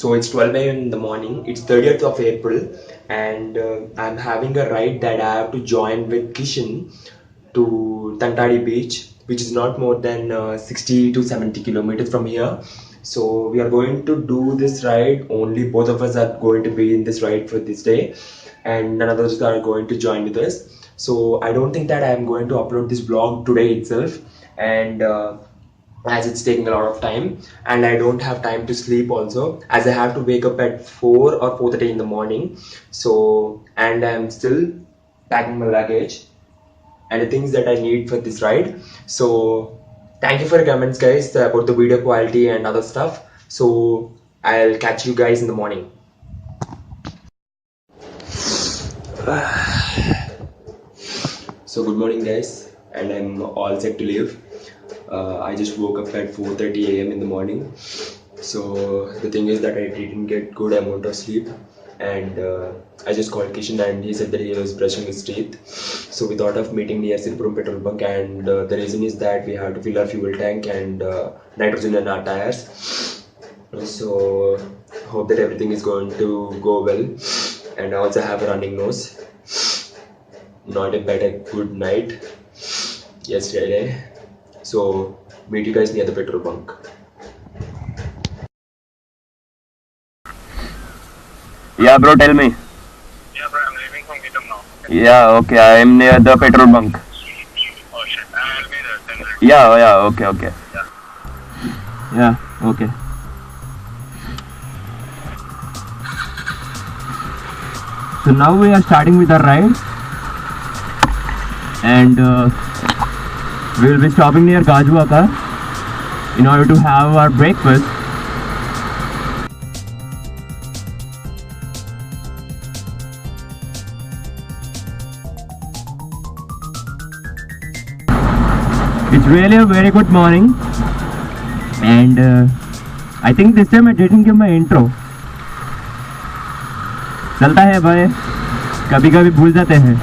So it's 12 a.m. in the morning. It's 30th of April, and I'm having a ride that I have to join with Kishan to Tantadi Beach, which is not more than 60 to 70 kilometers from here. So we are going to do this ride. Only both of us are going to be in this ride for this day, and none of us are going to join with us. So I don't think that I am going to upload this vlog today itself, and as it's taking a lot of time, and I don't have time to sleep also, as I have to wake up at 4 or 4:30 in the morning. So, and I'm still packing my luggage and the things that I need for this ride. So thank you for your comments, guys, about the video quality and other stuff. So I'll catch you guys in the morning. So good morning, guys, and I'm all set to leave. I just woke up at 4:30 a.m. in the morning. So the thing is that I didn't get good amount of sleep, and I just called Kishan and he said that he was brushing his teeth. So we thought of meeting near Silpurum petrol bunk, and the reason is that we have to fill our fuel tank and nitrogen in our tires. So hope that everything is going to go well, and I also have a running nose. Not a better good night yesterday. So meet you guys near the petrol bunk. Yeah, bro, tell me. Yeah, bro, I'm leaving from Gitam now. Yeah, okay, I am near the petrol bunk. Oh shit, I'll be there 10 minutes. Yeah, okay. Yeah, okay. So now we are starting with our ride, and we will be stopping near Gajuaka in order to have our breakfast. It's really a very good morning, and I think this time I didn't give my intro. चलता है भाई, कभी कभी भूल जाते हैं.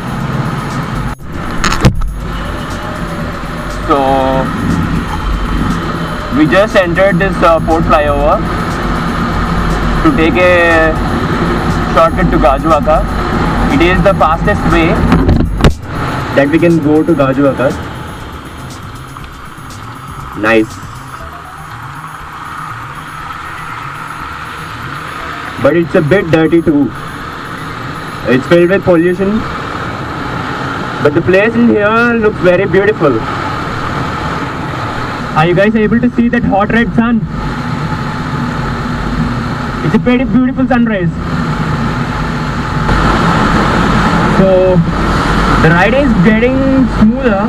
So we just entered this port flyover to take a shortcut to Gajuaka. It is the fastest way that we can go to Gajuaka. Nice. But it's a bit dirty too. It's filled with pollution. But the place in here looks very beautiful. Are you guys able to see that hot red sun? It's a pretty beautiful sunrise. So the ride is getting smoother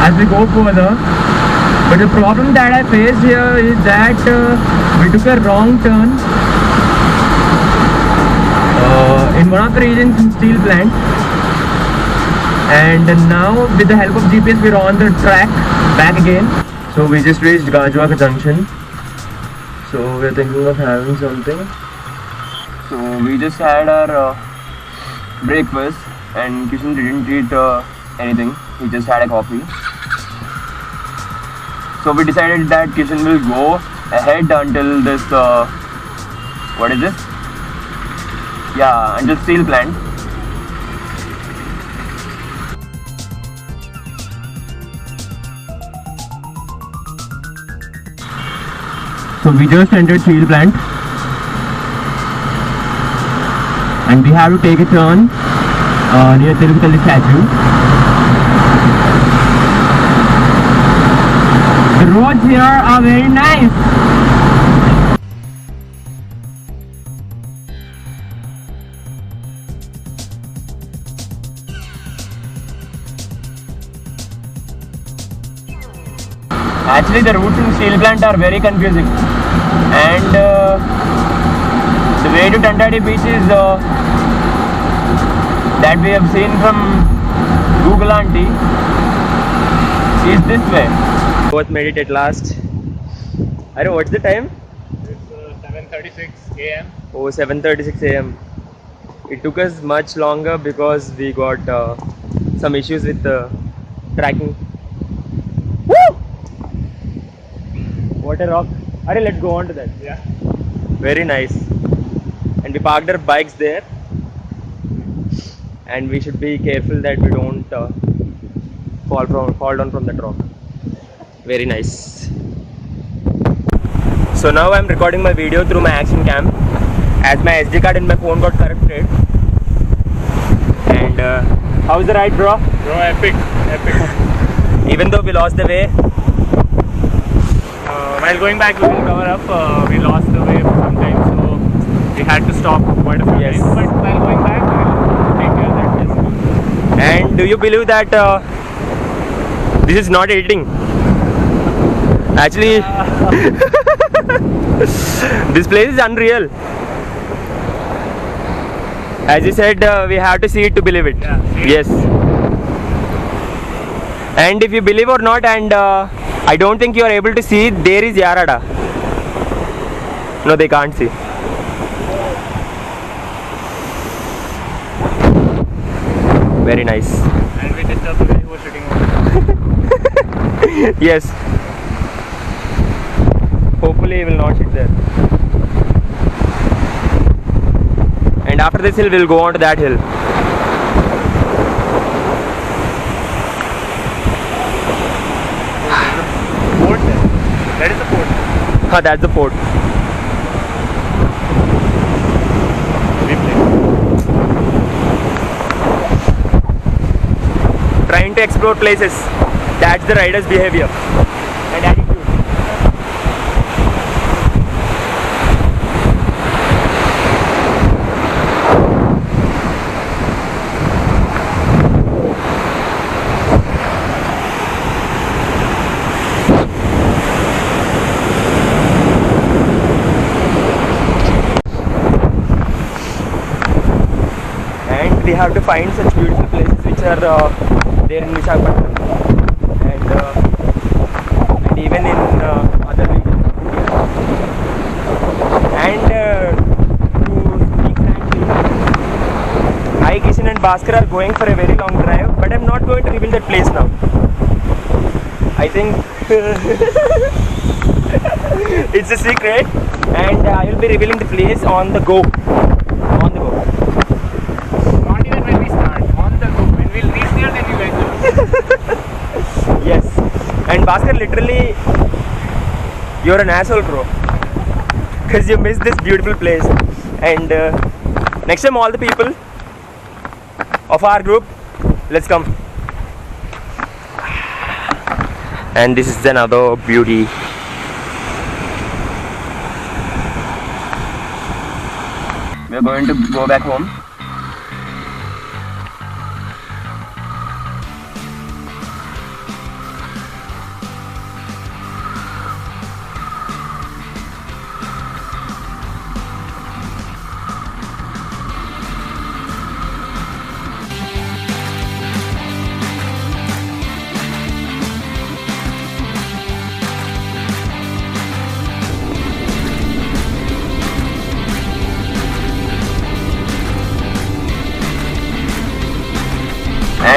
as we go further. But the problem that I faced here is that we took a wrong turn in one of the regions in steel plant, and now with the help of GPS we're on the track back again. So we just reached Gajuaka junction, so we're thinking of having something. So we just had our breakfast, and Kishan didn't eat anything, he just had a coffee. So we decided that Kishan will go ahead until this what is this? Yeah, until steel plant. So we just entered steel plant, and we have to take a turn near Tirupati statue. The roads here are very nice. Actually, the routes in steel plant are very confusing, and the way to Tantadi Beach is that we have seen from Google Auntie is this way. Both made it at last. I don't know, what's the time? It's 7:36 a.m. Oh, 7:36 a.m. It took us much longer because we got some issues with tracking. Woo! What a rock! Alright, let's go on to that. Yeah. Very nice. And we parked our bikes there. And we should be careful that we don't fall down from that rock. Very nice. So now I'm recording my video through my action cam, as my SD card in my phone got corrupted. And how's the ride, bro? Bro, epic. Even though we lost the way. While going back, we will cover up. We lost the way for some time, so we had to stop quite a few Yes. times. But while going back, we will take care of that. And do you believe that this is not editing? Actually, this place is unreal. As you said, we have to see it to believe it. Yeah, see it? Yes. And if you believe or not, and I don't think you are able to see, there is Yarada. No, they can't see. Very nice. And we disturbed the guy who was sitting over. Yes. Hopefully he will not sit there. And after this hill, we'll go on to that hill. Port there. That is the port. Ah, that's the port. Trying to explore places. That's the rider's behavior and attitude. And we have to find such beautiful places which are there in Visakhapatnam and even in other regions of India. And to speak frankly, I, Kishan and Bhaskar are going for a very long drive, but I'm not going to reveal that place now. I think it's a secret, and I will be revealing the place on the go. On the go. Not even when we start. On the go. When we'll reach there, then you guys will. Yes. And Bhaskar, literally, you're an asshole, bro. Because you missed this beautiful place. And next time, all the people of our group, let's come. And this is another beauty. We're going to go back home.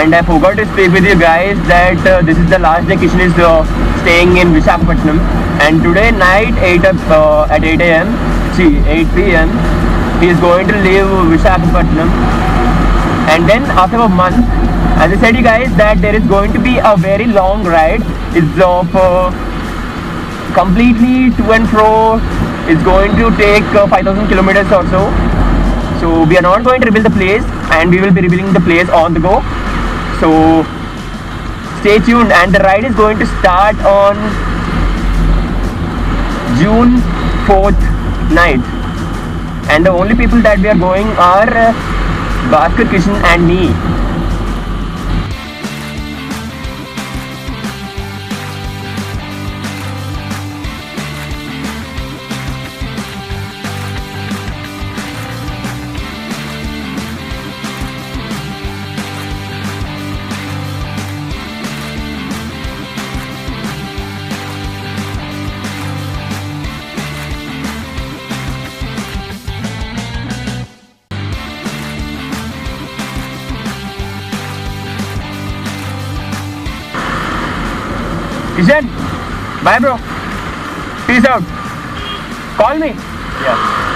And I forgot to speak with you guys that this is the last day Kishan is staying in Visakhapatnam, and today night at 8 a.m. 8 p.m. he is going to leave Visakhapatnam, and then after a month, as I said you guys, that there is going to be a very long ride. It's of completely to and fro. It's going to take 5,000 kilometers or so. So we are not going to reveal the place, and we will be revealing the place on the go. So stay tuned, and the ride is going to start on June 4th night. And the only people that we are going are Bhaskar, Kishan and me. Kishan, bye bro. Peace out. Call me. Yeah.